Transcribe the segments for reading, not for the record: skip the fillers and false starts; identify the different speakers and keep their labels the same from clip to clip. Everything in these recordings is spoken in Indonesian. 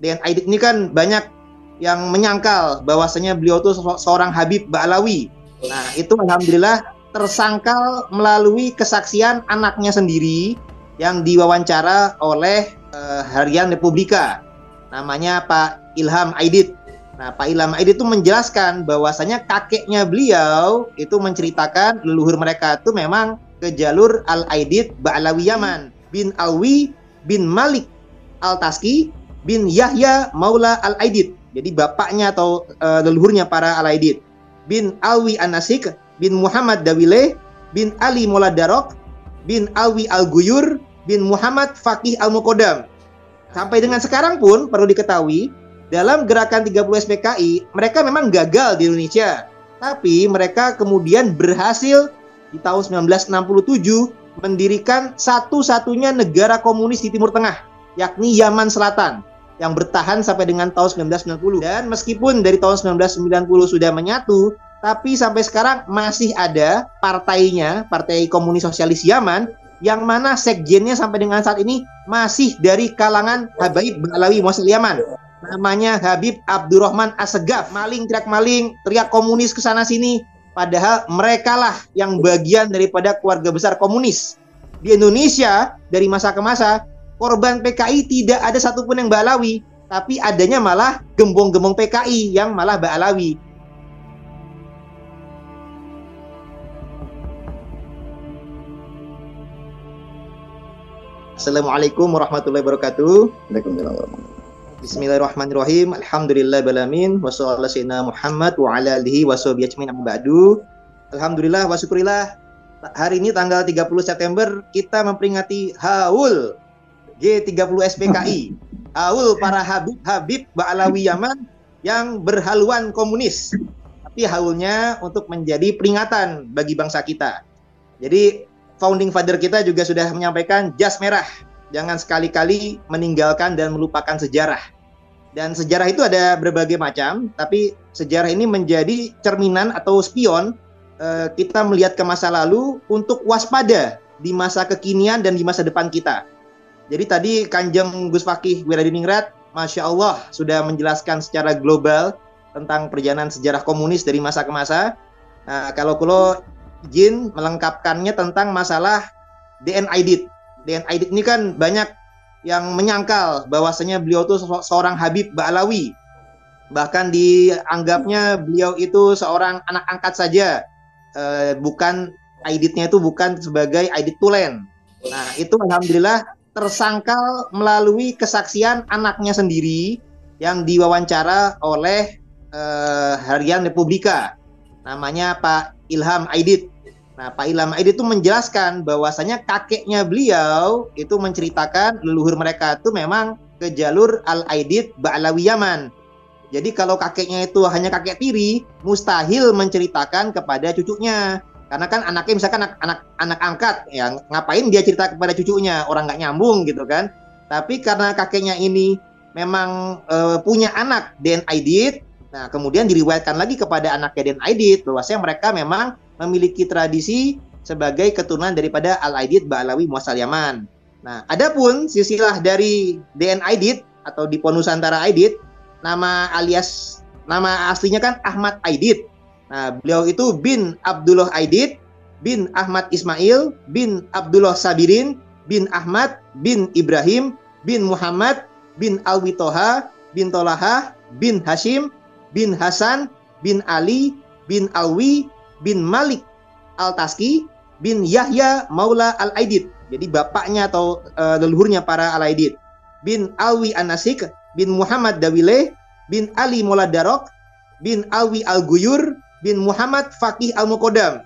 Speaker 1: DN Aidit ini kan banyak yang menyangkal bahwasanya beliau itu seorang Habib Ba'alawi. Nah, itu alhamdulillah tersangkal melalui kesaksian anaknya sendiri yang diwawancara oleh Harian Republika. Namanya Pak Ilham Aidit. Nah, Pak Ilham Aidit itu menjelaskan bahwasanya kakeknya beliau itu menceritakan leluhur mereka itu memang ke jalur Al-Aidit Ba'alawi Yaman, bin Alwi bin Malik Al-Taski bin Yahya Maula Al-Aidit. Jadi bapaknya atau leluhurnya para Al-Aidit. Bin Alwi An-Nasik bin Muhammad Dawile bin Ali Maula Darok bin Alwi Al-Guyur bin Muhammad Faqih Al-Muqaddam. Sampai dengan sekarang pun perlu diketahui, dalam gerakan 30 SPKI, mereka memang gagal di Indonesia. Tapi mereka kemudian berhasil di tahun 1967 mendirikan satu-satunya negara komunis di Timur Tengah, yakni Yaman Selatan, yang bertahan sampai dengan tahun 1990. Dan meskipun dari tahun 1990 sudah menyatu, tapi sampai sekarang masih ada partainya, Partai Komunis Sosialis Yaman, yang mana sekjennya sampai dengan saat ini masih dari kalangan Habib Ba'alawi Muasal Yaman. Namanya Habib Abdurrahman Assegaf. Maling, teriak komunis ke sana sini. Padahal merekalah yang bagian daripada keluarga besar komunis. Di Indonesia, dari masa ke masa, korban PKI tidak ada satupun yang Ba'alawi. Tapi adanya malah gembong-gembong PKI yang malah Ba'alawi. Assalamualaikum warahmatullahi wabarakatuh. Bismillahirrahmanirrahim. Alhamdulillahirrahmanirrahim. Wassalamualaikum Muhammad wa ala alihi wa sahbihi ajmain amma ba'du. Alhamdulillah wa syukurillah. Hari ini tanggal 30 September kita memperingati Haul G30 SPKI. Haul para Habib Ba'alawi Yaman yang berhaluan komunis. Tapi haulnya untuk menjadi peringatan bagi bangsa kita. Jadi founding father kita juga sudah menyampaikan jas merah. Jangan sekali-kali meninggalkan dan melupakan sejarah. Dan sejarah itu ada berbagai macam, tapi sejarah ini menjadi cerminan atau spion kita melihat ke masa lalu untuk waspada di masa kekinian dan di masa depan kita. Jadi tadi Kanjeng Gus Faqih Wiradiningrat, Masya Allah, sudah menjelaskan secara global tentang perjalanan sejarah komunis dari masa ke masa. Nah, kalau izin melengkapkannya tentang masalah DN Aidit. DN Aidit ini kan banyak yang menyangkal bahwasanya beliau itu seorang Habib Ba'alawi. Bahkan dianggapnya beliau itu seorang anak angkat saja. Bukan Aiditnya itu bukan sebagai Aidit tulen. Nah, itu alhamdulillah tersangkal melalui kesaksian anaknya sendiri yang diwawancara oleh Harian Republika. Namanya Pak Ilham Aidit. Nah, Pak Ilham Aidit itu menjelaskan bahwasanya kakeknya beliau itu menceritakan leluhur mereka itu memang ke jalur Al-Aidit Ba'alawi Yaman. Jadi kalau kakeknya itu hanya kakek tiri, mustahil menceritakan kepada cucunya. Karena kan anaknya misalkan anak angkat, ya ngapain dia cerita kepada cucunya, orang nggak nyambung gitu kan. Tapi karena kakeknya ini memang punya anak DN Aidit, nah kemudian diriwayatkan lagi kepada anaknya DN Aidit bahwasanya mereka memang memiliki tradisi sebagai keturunan daripada Al-Aidit Ba'alawi Muasal Yaman. Nah, adapun silsilah dari DN Aidit atau Dipo Nusantara Aidit, nama aslinya kan Ahmad Aidit. Nah, beliau itu bin Abdullah Aidit, bin Ahmad Ismail, bin Abdullah Sabirin, bin Ahmad, bin Ibrahim, bin Muhammad, bin Alwi Toha, bin Tolaha, bin Hashim, bin Hasan, bin Ali, bin Alwi, bin Malik Al-Taski, bin Yahya Maula Al-Aidit. Jadi bapaknya atau leluhurnya para Al-Aidit. Bin Alwi An-Nasik, bin Muhammad Dawile, bin Ali Maula Darok, bin Alwi Al-Guyur, bin Muhammad Faqih Al-Muqaddam.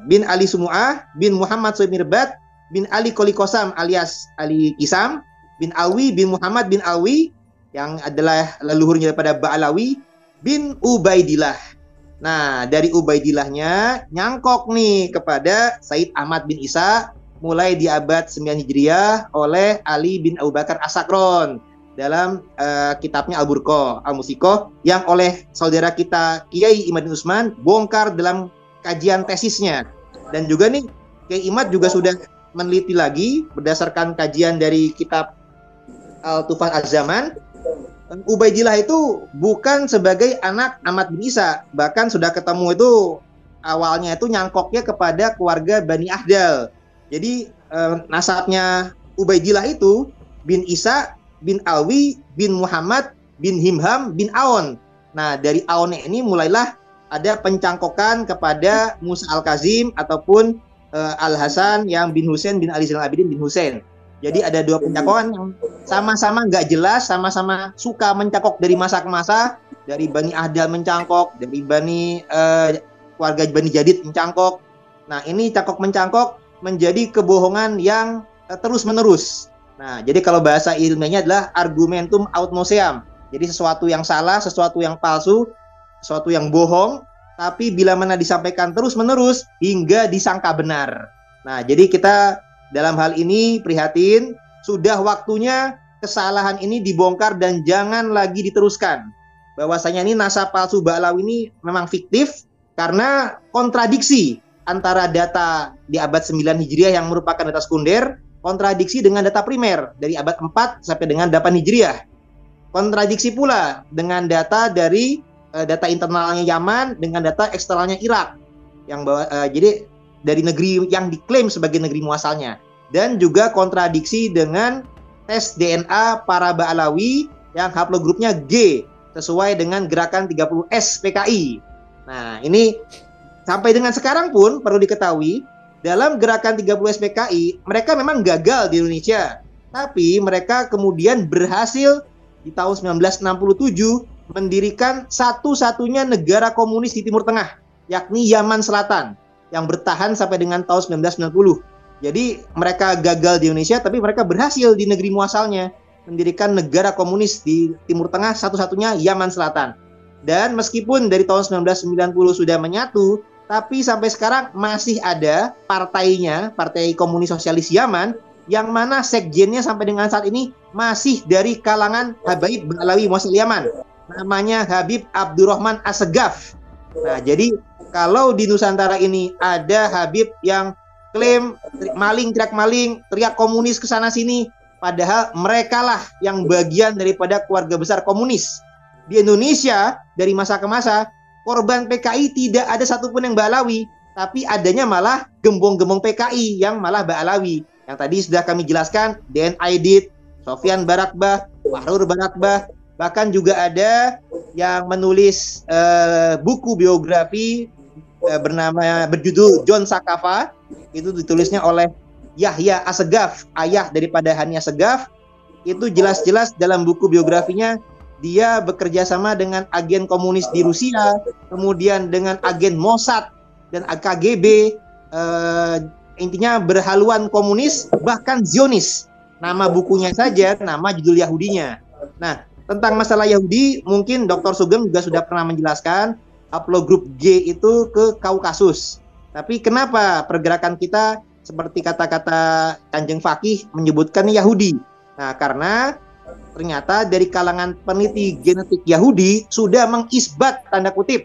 Speaker 1: Bin Ali Sumu'ah, bin Muhammad Soemirbat, bin Ali Kolikosam alias Ali Kisam, bin Alwi, bin Muhammad bin Alwi, yang adalah leluhurnya daripada Ba'alawi, bin Ubaidillah. Nah, dari Ubaidillahnya nyangkok nih kepada Said Ahmad bin Isa mulai di abad 9 Hijriah oleh Ali bin Abu Bakar As-Sakron dalam kitabnya Al-Burqah, Al-Musikoh, yang oleh saudara kita Kiai Imad bin Usman bongkar dalam kajian tesisnya. Dan juga nih Kiai Imad juga sudah meneliti lagi berdasarkan kajian dari kitab Al-Tufan Az-Zaman Ubaidillah itu bukan sebagai anak Ahmad bin Isa, bahkan sudah ketemu itu awalnya itu nyangkoknya kepada keluarga Bani Ahdal. Jadi nasabnya Ubaidillah itu bin Isa, bin Alwi, bin Muhammad, bin Himham, bin Aon. Nah, dari Aon ini mulailah ada pencangkokan kepada Musa Al-Kazim ataupun Al-Hasan yang bin Husain bin Ali Zainal Abidin bin Husain. Jadi ada dua pencangkokan yang sama-sama nggak jelas, sama-sama suka mencangkok dari masa ke masa, dari Bani Ahdal mencangkok, dari keluarga Bani Jadid mencangkok. Nah, ini cangkok-mencangkok menjadi kebohongan yang terus-menerus. Nah, jadi kalau bahasa ilmiahnya adalah argumentum aut noseam. Jadi sesuatu yang salah, sesuatu yang palsu, sesuatu yang bohong, tapi bila mana disampaikan terus-menerus hingga disangka benar. Nah, jadi kita dalam hal ini prihatin, sudah waktunya kesalahan ini dibongkar dan jangan lagi diteruskan. Bahwasanya ini nasab palsu Ba'alawi ini memang fiktif karena kontradiksi antara data di abad 9 Hijriah yang merupakan data sekunder, kontradiksi dengan data primer dari abad 4 sampai dengan 8 Hijriah. Kontradiksi pula dengan data dari data internalnya Yaman dengan data eksternalnya Irak. Jadi dari negeri yang diklaim sebagai negeri muasalnya, dan juga kontradiksi dengan tes DNA para Ba'alawi yang haplogrupnya G sesuai dengan gerakan 30S PKI. Nah, ini sampai dengan sekarang pun perlu diketahui dalam gerakan 30S PKI mereka memang gagal di Indonesia, tapi mereka kemudian berhasil di tahun 1967 mendirikan satu-satunya negara komunis di Timur Tengah, yakni Yaman Selatan, yang bertahan sampai dengan tahun 1990. Jadi mereka gagal di Indonesia, tapi mereka berhasil di negeri muasalnya mendirikan negara komunis di Timur Tengah, satu-satunya Yaman Selatan. Dan meskipun dari tahun 1990 sudah menyatu, tapi sampai sekarang masih ada partainya, Partai Komunis Sosialis Yaman, yang mana sekjennya sampai dengan saat ini masih dari kalangan Habaib Ba'alawi Muasal Yaman. Namanya Habib Abdurrahman Assegaf. Nah, jadi kalau di Nusantara ini ada Habib yang klaim maling, teriak komunis ke sana sini, padahal merekalah yang bagian daripada keluarga besar komunis. Di Indonesia dari masa ke masa, korban PKI tidak ada satupun yang Ba'alawi, tapi adanya malah gembong-gembong PKI yang malah Ba'alawi. Yang tadi sudah kami jelaskan, Den Aidit, Sofyan Barakbah, Fahrur Barakbah, bahkan juga ada yang menulis buku biografi berjudul John Sakafa, itu ditulisnya oleh Yahya Assegaf, ayah daripada Hani Assegaf. Itu jelas-jelas dalam buku biografinya dia bekerja sama dengan agen komunis di Rusia, kemudian dengan agen Mossad dan KGB, intinya berhaluan komunis, bahkan Zionis. Nama bukunya saja, nama judul Yahudinya. Nah, tentang masalah Yahudi, mungkin Dr. Sugeng juga sudah pernah menjelaskan haplogrup G itu ke Kaukasus. Tapi kenapa pergerakan kita seperti kata-kata Kanjeng Fakih menyebutkan Yahudi? Nah, karena ternyata dari kalangan peneliti genetik Yahudi sudah mengisbat tanda kutip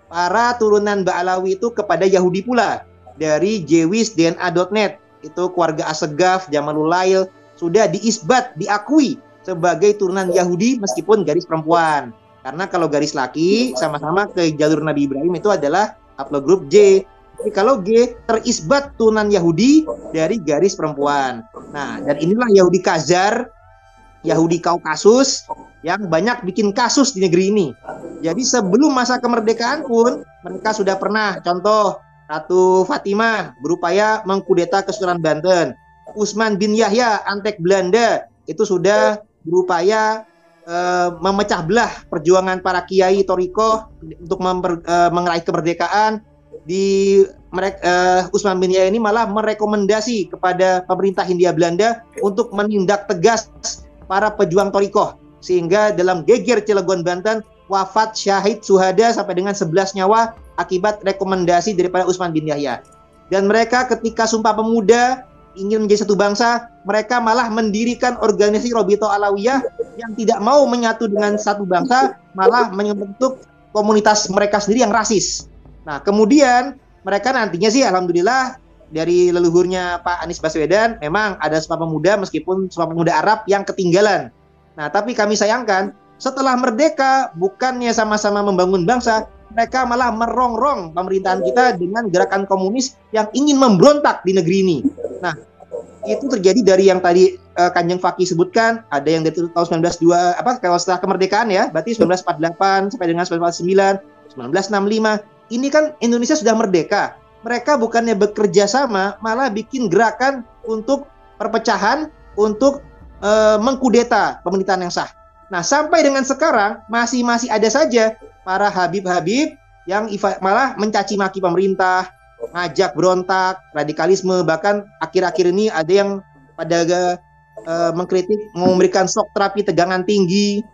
Speaker 1: para turunan Ba'alawi itu kepada Yahudi pula. Dari jewisdna.net itu keluarga Assegaf, Jamalul Lail sudah diisbat, diakui sebagai turunan Yahudi meskipun garis perempuan. Karena kalau garis laki sama-sama ke jalur Nabi Ibrahim itu adalah haplogrup J. Tapi kalau G terisbat turunan Yahudi dari garis perempuan. Nah, dan inilah Yahudi Khazar, Yahudi Kaukasus yang banyak bikin kasus di negeri ini. Jadi sebelum masa kemerdekaan pun mereka sudah pernah, contoh Ratu Fatimah berupaya mengkudeta Kesultanan Banten. Usman bin Yahya, Antek Belanda, itu sudah berupaya memecah belah perjuangan para kiai Torikoh untuk meraih kemerdekaan. Usman bin Yahya ini malah merekomendasi kepada pemerintah Hindia Belanda untuk menindak tegas para pejuang Torikoh, sehingga dalam geger Cilegon Banten wafat syahid suhada sampai dengan 11 nyawa akibat rekomendasi daripada Usman bin Yahya. Dan mereka ketika Sumpah Pemuda ingin menjadi satu bangsa, mereka malah mendirikan organisasi Robito Alawiyah yang tidak mau menyatu dengan satu bangsa, malah membentuk komunitas mereka sendiri yang rasis. Nah, kemudian mereka nantinya sih alhamdulillah dari leluhurnya Pak Anies Baswedan memang ada Sumpah Pemuda meskipun Sumpah Pemuda Arab yang ketinggalan. Nah, tapi kami sayangkan Setelah merdeka, bukannya sama-sama membangun bangsa, mereka malah merongrong pemerintahan kita dengan gerakan komunis yang ingin memberontak di negeri ini. Nah, itu terjadi dari yang tadi Kanjeng Fakih sebutkan, ada yang dari tahun 1902 kalau setelah kemerdekaan ya, berarti 1948 sampai dengan 1949, 1965. Ini kan Indonesia sudah merdeka. Mereka bukannya bekerja sama, malah bikin gerakan untuk perpecahan, untuk mengkudeta pemerintahan yang sah. Nah, sampai dengan sekarang masih ada saja para habib-habib yang malah mencaci maki pemerintah, ngajak berontak, radikalisme, bahkan akhir-akhir ini ada yang pada mengkritik, memberikan shock terapi tegangan tinggi,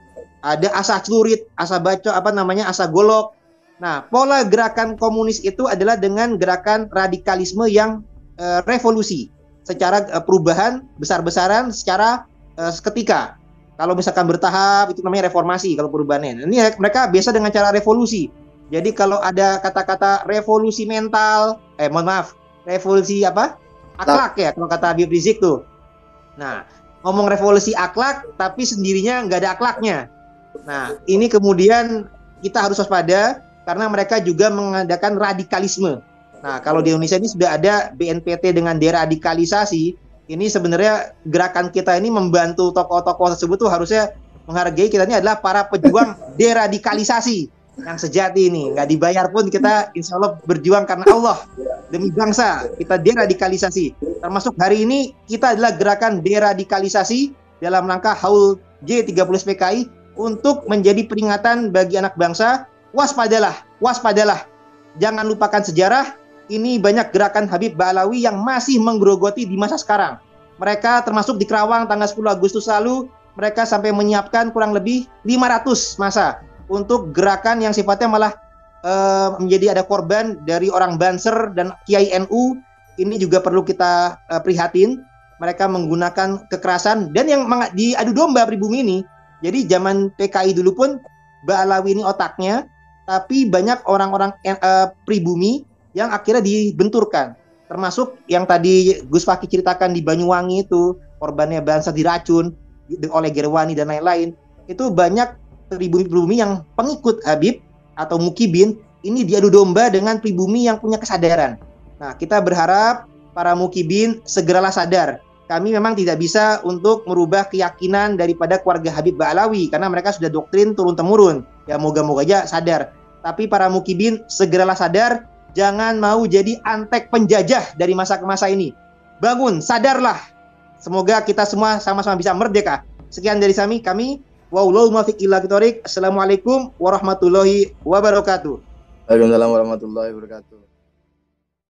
Speaker 1: ada asa celurit, asa baco, asa golok. Nah, pola gerakan komunis itu adalah dengan gerakan radikalisme yang revolusi, secara perubahan besar-besaran, secara seketika. Kalau misalkan bertahap, itu namanya reformasi kalau perubahannya. Ini mereka biasa dengan cara revolusi. Jadi kalau ada kata-kata revolusi mental, revolusi akhlak ya, kalau kata Habib Rizik tuh. Nah, ngomong revolusi akhlak, tapi sendirinya nggak ada akhlaknya. Nah, ini kemudian kita harus waspada, karena mereka juga mengadakan radikalisme. Nah, kalau di Indonesia ini sudah ada BNPT dengan deradikalisasi. Ini sebenarnya gerakan kita ini membantu tokoh-tokoh tersebut tuh harusnya menghargai kita ini adalah para pejuang deradikalisasi yang sejati ini. Nggak dibayar pun kita insya Allah berjuang karena Allah. Demi bangsa, kita deradikalisasi. Termasuk hari ini kita adalah gerakan deradikalisasi dalam rangka Haul J30 PKI untuk menjadi peringatan bagi anak bangsa. Waspadalah. Jangan lupakan sejarah. Ini banyak gerakan Habib Ba'alawi yang masih menggerogoti di masa sekarang. Mereka termasuk di Kerawang tanggal 10 Agustus lalu, mereka sampai menyiapkan kurang lebih 500 massa untuk gerakan yang sifatnya malah menjadi ada korban dari orang Banser dan Kiai NU. Ini juga perlu kita prihatin. Mereka menggunakan kekerasan dan yang diadu domba pribumi ini. Jadi zaman PKI dulu pun Ba'alawi ini otaknya, tapi banyak orang-orang pribumi yang akhirnya dibenturkan, termasuk yang tadi Gus Fakih ceritakan di Banyuwangi itu, korbannya Banser diracun oleh Gerwani dan lain-lain. Itu banyak pribumi-pribumi yang pengikut Habib atau Mukibin ini diadu domba dengan pribumi yang punya kesadaran. Nah, kita berharap para Mukibin segeralah sadar. Kami memang tidak bisa untuk merubah keyakinan daripada keluarga Habib Ba'alawi karena mereka sudah doktrin turun-temurun. Ya moga-moga aja sadar. Tapi para Mukibin segeralah sadar. Jangan mau jadi antek penjajah dari masa ke masa ini. Bangun, sadarlah. Semoga kita semua sama-sama bisa merdeka. Sekian dari kami. Wallahu muwaffiq ila aqwamit thoriq. Assalamualaikum warahmatullahi wabarakatuh.
Speaker 2: Waalaikumsalam warahmatullahi wabarakatuh.